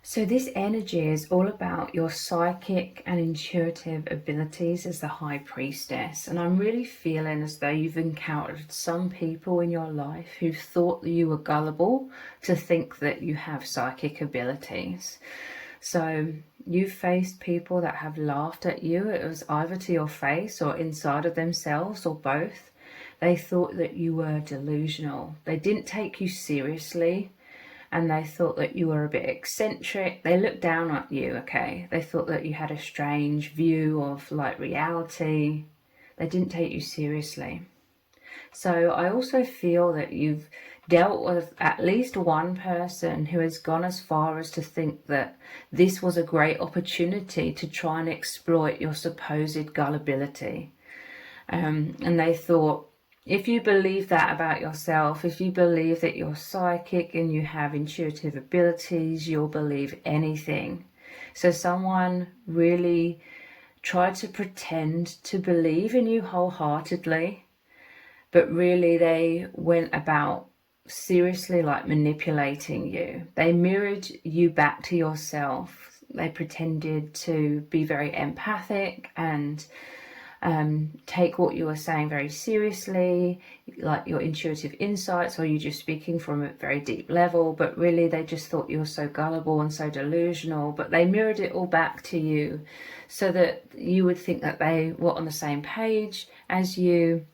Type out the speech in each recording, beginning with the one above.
So this energy is all about your psychic and intuitive abilities as the High Priestess. And I'm really feeling as though you've encountered some people in your life who thought that you were gullible to think that you have psychic abilities. So you've faced people that have laughed at you. It was either to your face or inside of themselves or both. They thought that you were delusional. They didn't take you seriously. And they thought that you were a bit eccentric. They looked down at you, okay? They thought that you had a strange view of like reality. They didn't take you seriously. So I also feel that you've dealt with at least one person who has gone as far as to think that this was a great opportunity to try and exploit your supposed gullibility. And they thought, if you believe that about yourself, if you believe that you're psychic and you have intuitive abilities, you'll believe anything. So someone really tried to pretend to believe in you wholeheartedly, but really they went about seriously like manipulating you. They mirrored you back to yourself. They pretended to be very empathic and take what you were saying very seriously, like your intuitive insights, or you just speaking from a very deep level, but really they just thought you were so gullible and so delusional. But they mirrored it all back to you so that you would think that they were on the same page as you,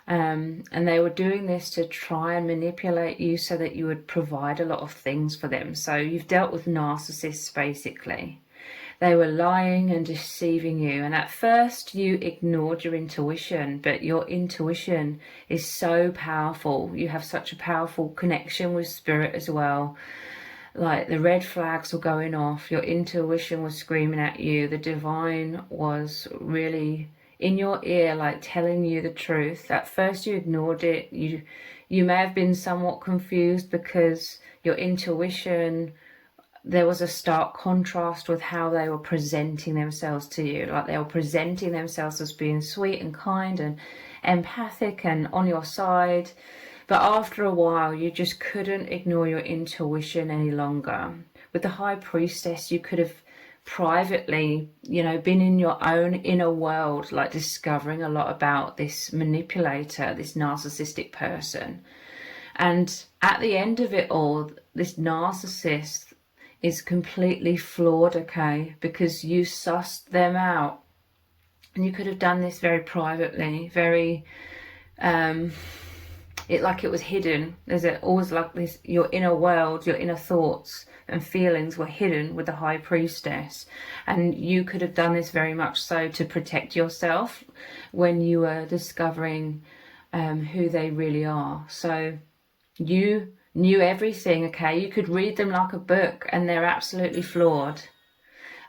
and they were doing this to try and manipulate you so that you would provide a lot of things for them. So you've dealt with narcissists basically. They were lying and deceiving you. And at first you ignored your intuition, but your intuition is so powerful. You have such a powerful connection with spirit as well. Like the red flags were going off. Your intuition was screaming at you. The divine was really in your ear, like telling you the truth. At first you ignored it. You may have been somewhat confused because your intuition, there was a stark contrast with how they were presenting themselves to you. Like they were presenting themselves as being sweet and kind and empathic and on your side. But after a while, you just couldn't ignore your intuition any longer. With the High Priestess, you could have privately, been in your own inner world, like discovering a lot about this manipulator, this narcissistic person. And at the end of it all, this narcissist is completely flawed, okay, because you sussed them out. And you could have done this very privately, very like it was hidden. There's always like this, your inner world, your inner thoughts and feelings were hidden with the High Priestess, and you could have done this very much so to protect yourself when you were discovering who they really are. So you knew everything, okay? You could read them like a book and they're absolutely flawed.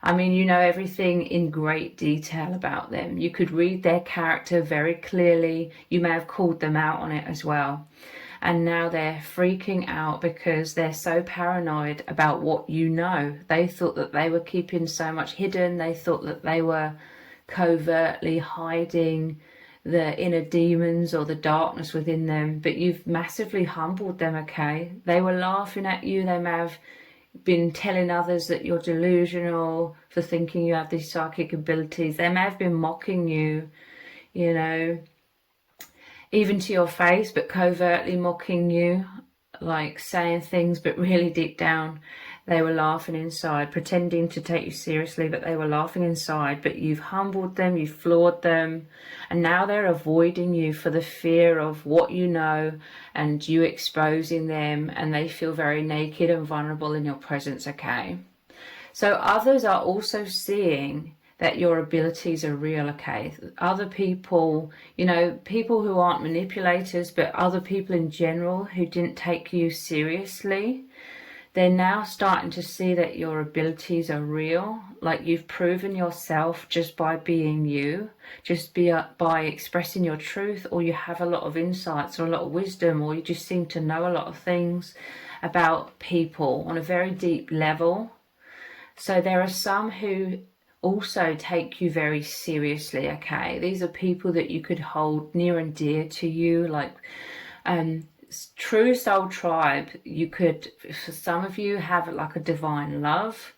I mean, you know everything in great detail about them. You could read their character very clearly. You may have called them out on it as well. And now they're freaking out because they're so paranoid about what you know. They thought that they were keeping so much hidden. They thought that they were covertly hiding the inner demons or the darkness within them, but you've massively humbled them, okay? They were laughing at you. They may have been telling others that you're delusional for thinking you have these psychic abilities. They may have been mocking you, even to your face, but covertly mocking you, like saying things, but really deep down they were laughing inside, pretending to take you seriously, but they were laughing inside. But you've humbled them, you've floored them, and now they're avoiding you for the fear of what you know and you exposing them, and they feel very naked and vulnerable in your presence, okay? So others are also seeing that your abilities are real, okay? Other people, people who aren't manipulators, but other people in general who didn't take you seriously, they're now starting to see that your abilities are real. Like you've proven yourself just by being you, by expressing your truth, or you have a lot of insights or a lot of wisdom, or you just seem to know a lot of things about people on a very deep level. So there are some who also take you very seriously, okay? These are people that you could hold near and dear to you, like true soul tribe, you could, for some of you, have like a divine love.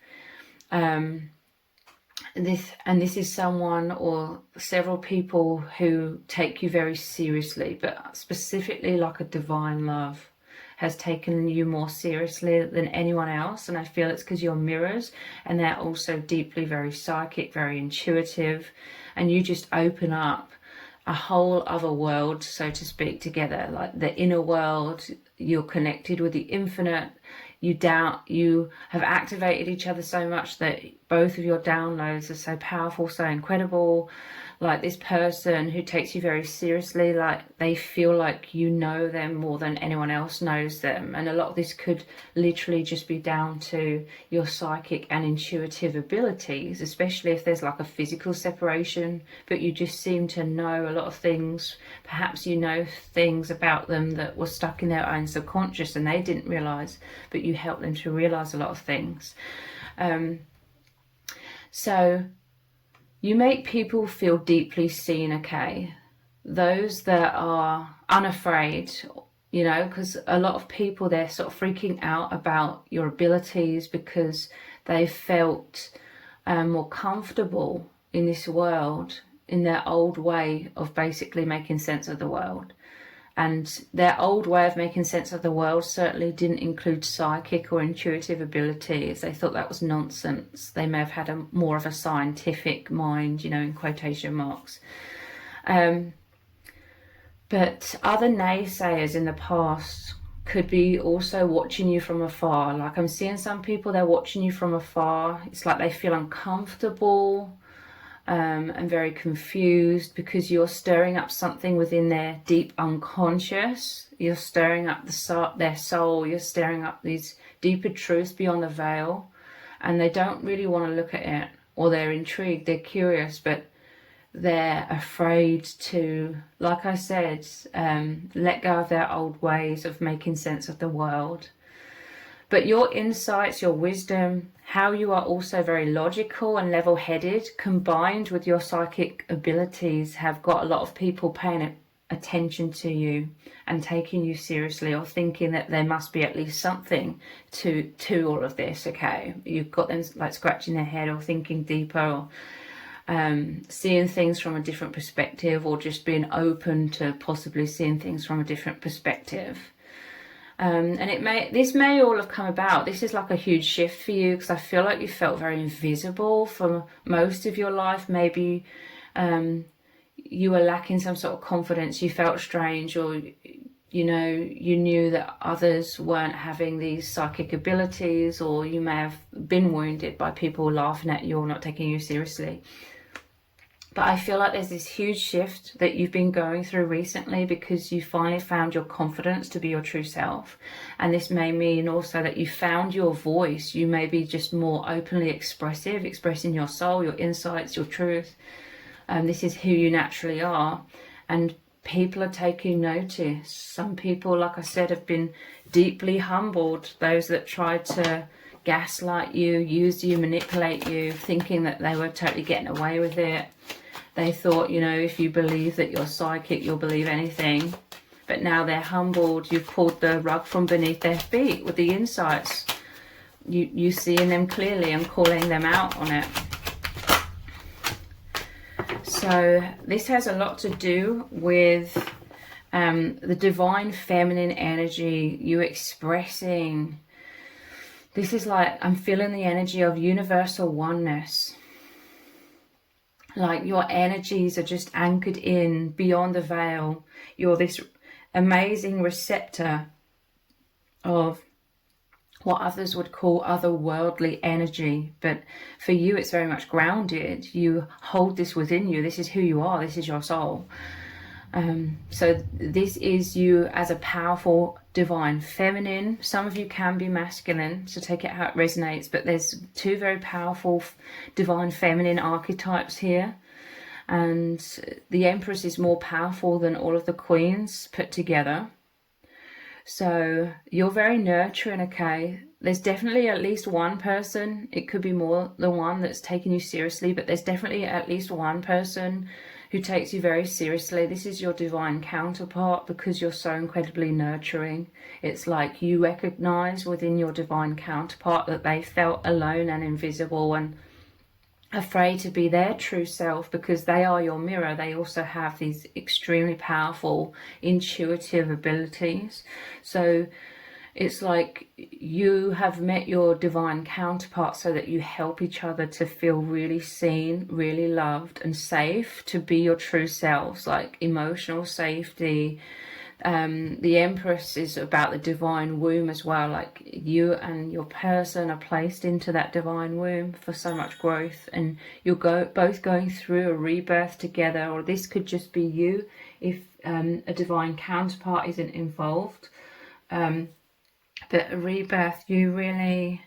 This is someone or several people who take you very seriously, but specifically like a divine love has taken you more seriously than anyone else. And I feel it's because you're mirrors, and they're also deeply very psychic, very intuitive, and you just open up a whole other world, so to speak, together. Like the inner world, you're connected with the infinite. You have activated each other so much that both of your downloads are so powerful, so incredible. Like this person who takes you very seriously, like they feel like you know them more than anyone else knows them. And a lot of this could literally just be down to your psychic and intuitive abilities, especially if there's like a physical separation, but you just seem to know a lot of things. Perhaps you know things about them that were stuck in their own subconscious and they didn't realize, but you help them to realize a lot of things. So you make people feel deeply seen, okay? Those that are unafraid, you know, because a lot of people, they're sort of freaking out about your abilities because they felt more comfortable in this world, in their old way of basically making sense of the world. And their old way of making sense of the world certainly didn't include psychic or intuitive abilities. They thought that was nonsense. They may have had more of a scientific mind, you know, in quotation marks. But other naysayers in the past could be also watching you from afar. Like I'm seeing some people, they're watching you from afar. It's like they feel uncomfortable. And very confused because you're stirring up something within their deep unconscious. You're stirring up their soul. You're stirring up these deeper truths beyond the veil, and they don't really want to look at it, or they're intrigued, they're curious, but they're afraid to, like I said, let go of their old ways of making sense of the world. But your insights, your wisdom, how you are also very logical and level-headed, combined with your psychic abilities, have got a lot of people paying attention to you and taking you seriously, or thinking that there must be at least something to all of this, okay? You've got them like scratching their head or thinking deeper, or seeing things from a different perspective, or just being open to possibly seeing things from a different perspective. And this may all have come about. This is like a huge shift for you, because I feel like you felt very invisible for most of your life. Maybe you were lacking some sort of confidence. You felt strange, or you know, you knew that others weren't having these psychic abilities, or you may have been wounded by people laughing at you or not taking you seriously. But I feel like there's this huge shift that you've been going through recently, because you finally found your confidence to be your true self. And this may mean also that you found your voice. You may be just more openly expressive, expressing your soul, your insights, your truth. This is who you naturally are. And people are taking notice. Some people, like I said, have been deeply humbled. Those that tried to gaslight you, use you, manipulate you, thinking that they were totally getting away with it. They thought, you know, if you believe that you're psychic, you'll believe anything. But now they're humbled. You've pulled the rug from beneath their feet with the insights. You seeing them clearly and calling them out on it. So this has a lot to do with the divine feminine energy, you expressing. This is like, I'm feeling the energy of universal oneness. Like your energies are just anchored in beyond the veil. You're this amazing receptor of what others would call otherworldly energy. But for you, it's very much grounded. You hold this within you. This is who you are. This is your soul. So this is you as a powerful divine feminine. Some of you can be masculine, so take it how it resonates, but there's two very powerful divine feminine archetypes here, and the Empress is more powerful than all of the queens put together. So you're very nurturing, okay? There's definitely at least one person, it could be more than one, that's taking you seriously, but there's definitely at least one person who takes you very seriously. This is your divine counterpart because you're so incredibly nurturing. It's like you recognize within your divine counterpart that they felt alone and invisible and afraid to be their true self, because they are your mirror. They also have these extremely powerful intuitive abilities. So it's like you have met your divine counterpart so that you help each other to feel really seen, really loved and safe to be your true selves, like emotional safety. The Empress is about the divine womb as well, like you and your person are placed into that divine womb for so much growth, and you're both going through a rebirth together. Or this could just be you if a divine counterpart isn't involved. But a rebirth, you really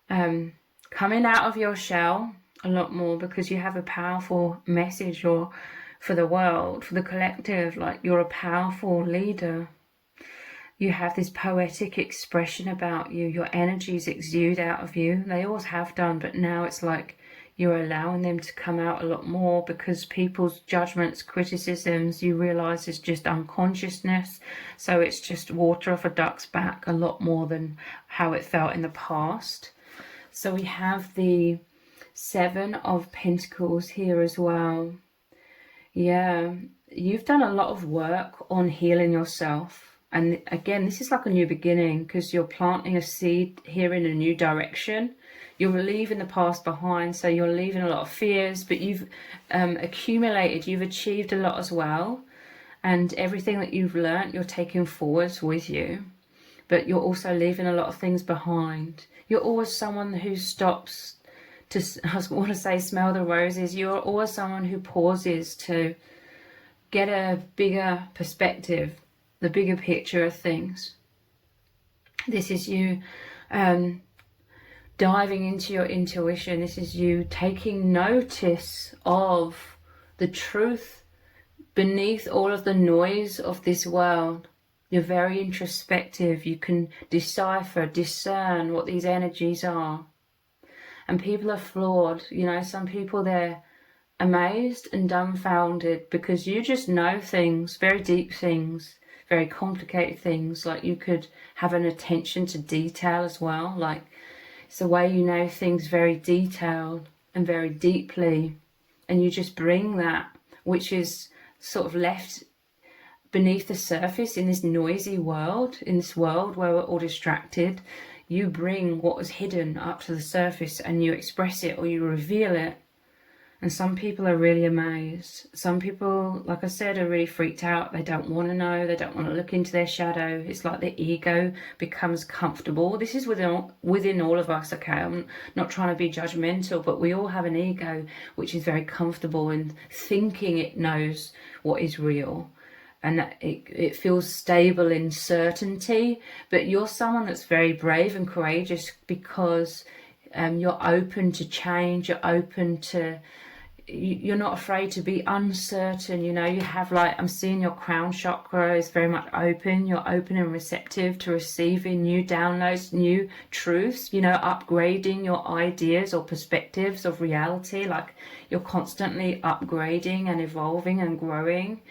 coming out of your shell a lot more, because you have a powerful message or for the world, for the collective. Like, you're a powerful leader. You have this poetic expression about you. Your energies exude out of you. They always have done, but now it's like you're allowing them to come out a lot more, because people's judgments, criticisms, you realize is just unconsciousness. So it's just water off a duck's back a lot more than how it felt in the past. So we have the Seven of Pentacles here as well. Yeah, you've done a lot of work on healing yourself. And again, this is like a new beginning, because you're planting a seed here in a new direction. You're leaving the past behind, so you're leaving a lot of fears, but you've accumulated, you've achieved a lot as well. And everything that you've learnt, you're taking forwards with you. But you're also leaving a lot of things behind. You're always someone who stops to, I want to say, smell the roses. You're always someone who pauses to get a bigger perspective, the bigger picture of things. This is you diving into your intuition. This is you taking notice of the truth beneath all of the noise of this world. You're very introspective. You can decipher, discern what these energies are. And people are flawed. You know, some people, they're amazed and dumbfounded because you just know things, very deep things, very complicated things. Like, you could have an attention to detail as well. Like, it's the way you know things very detailed and very deeply. And you just bring that, which is sort of left beneath the surface in this noisy world, in this world where we're all distracted. You bring what is hidden up to the surface and you express it, or you reveal it. And some people are really amazed. Some people, like I said, are really freaked out. They don't want to know. They don't want to look into their shadow. It's like the ego becomes comfortable. This is within all of us, okay? I'm not trying to be judgmental, but we all have an ego which is very comfortable in thinking it knows what is real. And that it feels stable in certainty. But you're someone that's very brave and courageous because you're open to change. You're open to... You're not afraid to be uncertain. You know, you have, like, I'm seeing your crown chakra is very much open. You're open and receptive to receiving new downloads, new truths, you know, upgrading your ideas or perspectives of reality. Like, you're constantly upgrading and evolving and growing.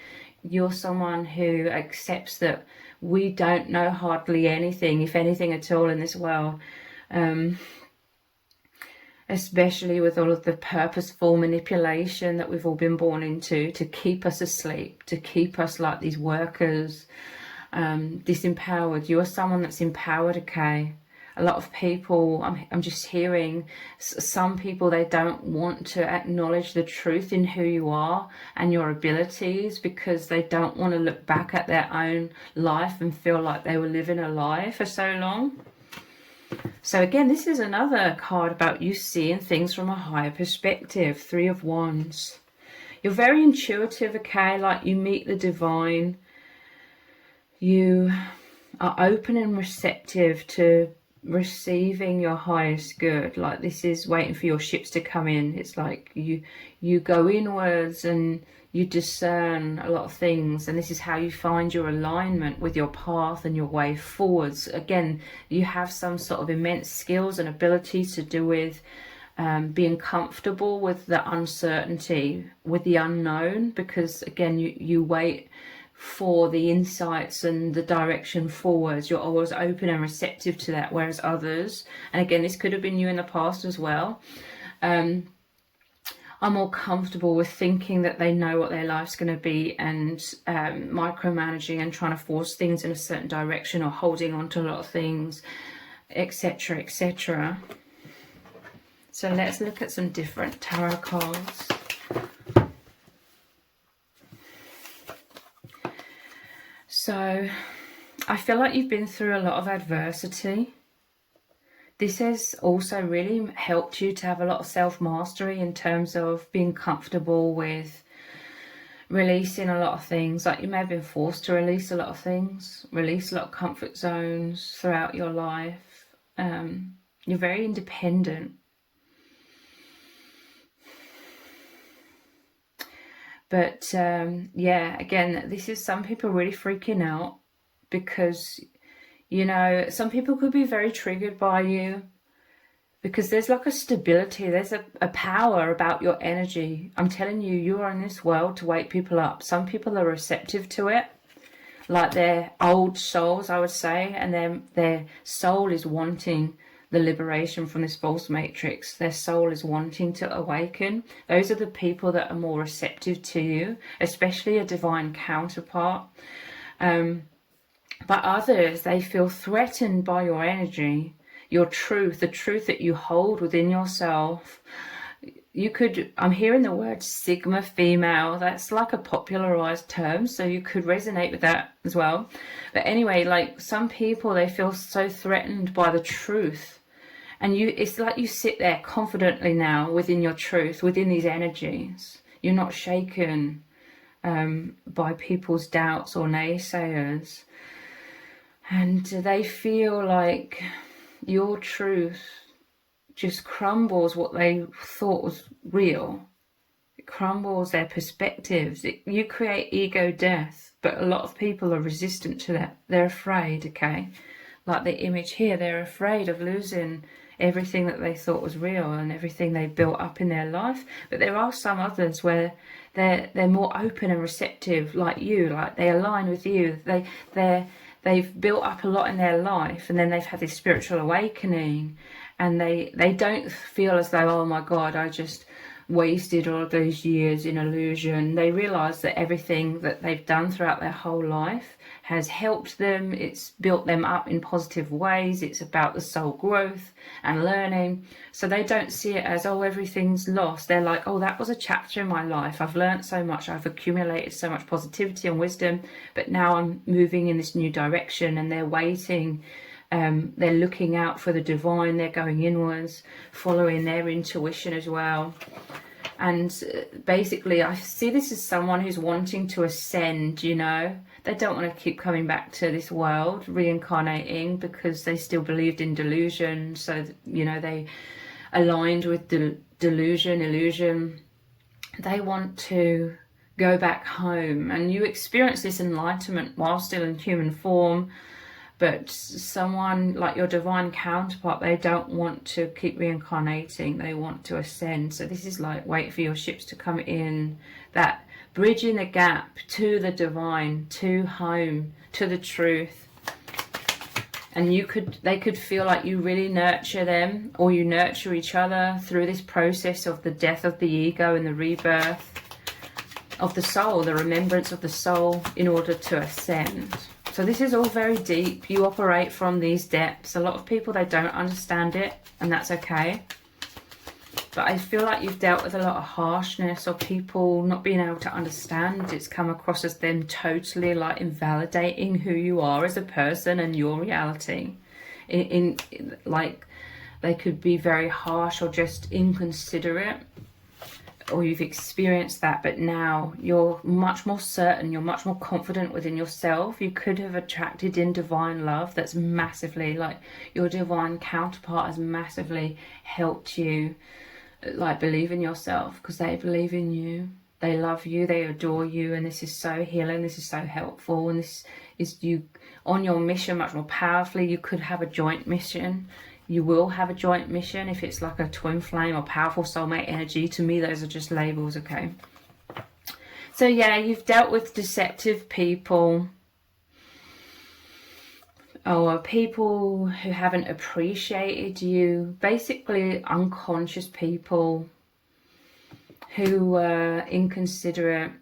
You're someone who accepts that we don't know hardly anything, if anything at all, in this world. Especially with all of the purposeful manipulation that we've all been born into to keep us asleep, to keep us like these workers, disempowered. You're someone that's empowered, okay? A lot of people, I'm just hearing, some people, they don't want to acknowledge the truth in who you are and your abilities because they don't want to look back at their own life and feel like they were living a lie for so long. So again, this is another card about you seeing things from a higher perspective. Three of Wands. You're very intuitive, okay? Like, you meet the divine. You are open and receptive to receiving your highest good. Like, this is waiting for your ships to come in. It's like you go inwards and you discern a lot of things, and this is how you find your alignment with your path and your way forwards. Again, you have some sort of immense skills and abilities to do with being comfortable with the uncertainty, with the unknown, because again, you wait for the insights and the direction forwards. You're always open and receptive to that, whereas others, and again, this could have been you in the past as well, are more comfortable with thinking that they know what their life's going to be, and micromanaging and trying to force things in a certain direction, or holding on to a lot of things, etc., etc. So let's look at some different tarot cards. So I feel like you've been through a lot of adversity. This has also really helped you to have a lot of self-mastery in terms of being comfortable with releasing a lot of things. Like you may have been forced to release a lot of things, release a lot of comfort zones throughout your life. You're very independent. But yeah, again, this is some people really freaking out because, you know, some people could be very triggered by you because there's like a stability, there's a power about your energy. I'm telling you, you are in this world to wake people up. Some people are receptive to it, like their old souls, I would say, and their soul is wanting the liberation from this false matrix. Their soul is wanting to awaken. Those are the people that are more receptive to you, especially a divine counterpart. But others, they feel threatened by your energy, your truth, the truth that you hold within yourself. You could, I'm hearing the word Sigma female. That's like a popularized term, so you could resonate with that as well. But anyway, like some people, they feel so threatened by the truth. And it's like you sit there confidently now within your truth, within these energies. You're not shaken by people's doubts or naysayers. And they feel like your truth just crumbles what they thought was real. It crumbles their perspectives. You create ego death, but a lot of people are resistant to that. They're afraid, okay? Like the image here, they're afraid of losing everything that they thought was real and everything they built up in their life. But there are some others where they're more open and receptive, like you, like they align with you. They've built up a lot in their life, and then they've had this spiritual awakening, and they don't feel as though, oh my God, I just wasted all of those years in illusion. They realize that everything that they've done throughout their whole life has helped them. It's built them up in positive ways. It's about the soul growth and learning. So they don't see it as, oh, everything's lost. They're like, oh, that was a chapter in my life. I've learned so much. I've accumulated so much positivity and wisdom, but now I'm moving in this new direction. And they're waiting. They're looking out for the divine. They're going inwards, following their intuition as well. And basically, I see this as someone who's wanting to ascend, you know. They don't want to keep coming back to this world, reincarnating, because they still believed in delusion. So, you know, they aligned with delusion, illusion. They want to go back home. And you experience this enlightenment while still in human form. But someone like your divine counterpart, they don't want to keep reincarnating. They want to ascend. So this is like, wait for your ships to come in. That bridging the gap to the divine, to home, to the truth. And they could feel like you really nurture them, or you nurture each other through this process of the death of the ego and the rebirth of the soul, the remembrance of the soul in order to ascend. So this is all very deep. You operate from these depths. A lot of people, they don't understand it, and that's okay. But I feel like you've dealt with a lot of harshness, or people not being able to understand. It's come across as them totally like invalidating who you are as a person and your reality. In like, they could be very harsh or just inconsiderate, or you've experienced that, but now you're much more certain, you're much more confident within yourself. You could have attracted in divine love. That's massively, like, your divine counterpart has massively helped you, like, believe in yourself, because they believe in you, they love you, they adore you, and this is so healing, this is so helpful, and this is you on your mission much more powerfully. You could have a joint mission. You will have a joint mission if it's like a twin flame or powerful soulmate energy. To me, those are just labels, okay? So yeah, you've dealt with deceptive people, or people who haven't appreciated you, basically unconscious people who were inconsiderate,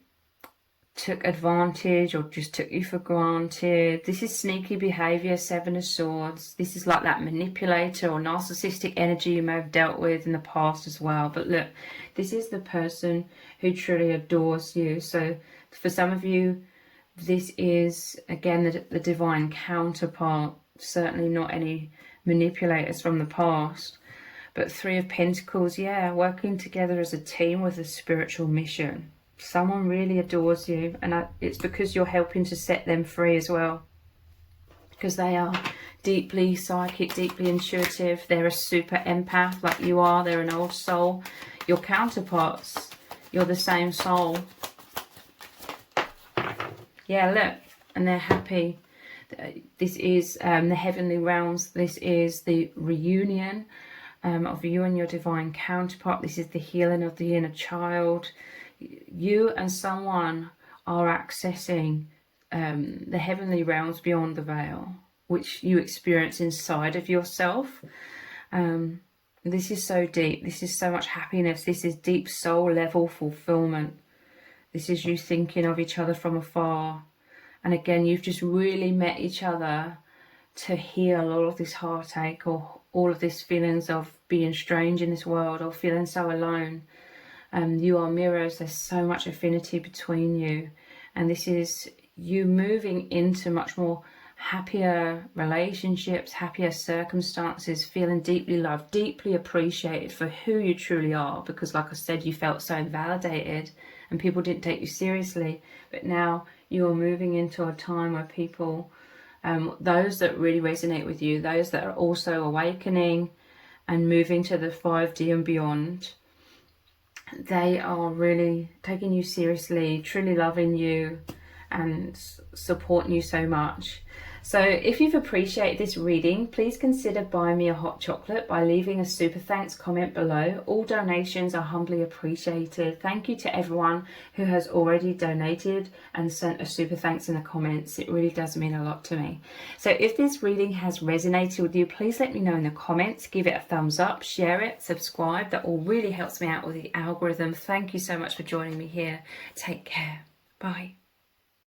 took advantage, or just took you for granted. This is sneaky behavior, Seven of Swords. This is like that manipulator or narcissistic energy you may have dealt with in the past as well. But look, this is the person who truly adores you. So for some of you, this is, again, the divine counterpart. Certainly not any manipulators from the past. But Three of Pentacles, yeah, working together as a team with a spiritual mission. Someone really adores you, and it's because you're helping to set them free as well. Because they are deeply psychic, deeply intuitive. They're a super empath like you are. They're an old soul. Your counterparts, you're the same soul. Yeah, look, and they're happy. This is the heavenly realms. This is the reunion of you and your divine counterpart. This is the healing of the inner child. You and someone are accessing the heavenly realms beyond the veil, which you experience inside of yourself. This is so deep. This is so much happiness. This is deep soul level fulfillment. This is you thinking of each other from afar. And again, you've just really met each other to heal all of this heartache, or all of these feelings of being strange in this world, or feeling so alone. You are mirrors. There's so much affinity between you. And this is you moving into much more happier relationships, happier circumstances, feeling deeply loved, deeply appreciated for who you truly are. Because like I said, you felt so invalidated and people didn't take you seriously. But now you are moving into a time where people, those that really resonate with you, those that are also awakening and moving to the 5D and beyond, they are really taking you seriously, truly loving you and supporting you so much. So if you've appreciated this reading, please consider buying me a hot chocolate by leaving a super thanks comment below. All donations are humbly appreciated. Thank you to everyone who has already donated and sent a super thanks in the comments. It really does mean a lot to me. So if this reading has resonated with you, please let me know in the comments. Give it a thumbs up, share it, subscribe. That all really helps me out with the algorithm. Thank you so much for joining me here. Take care. Bye.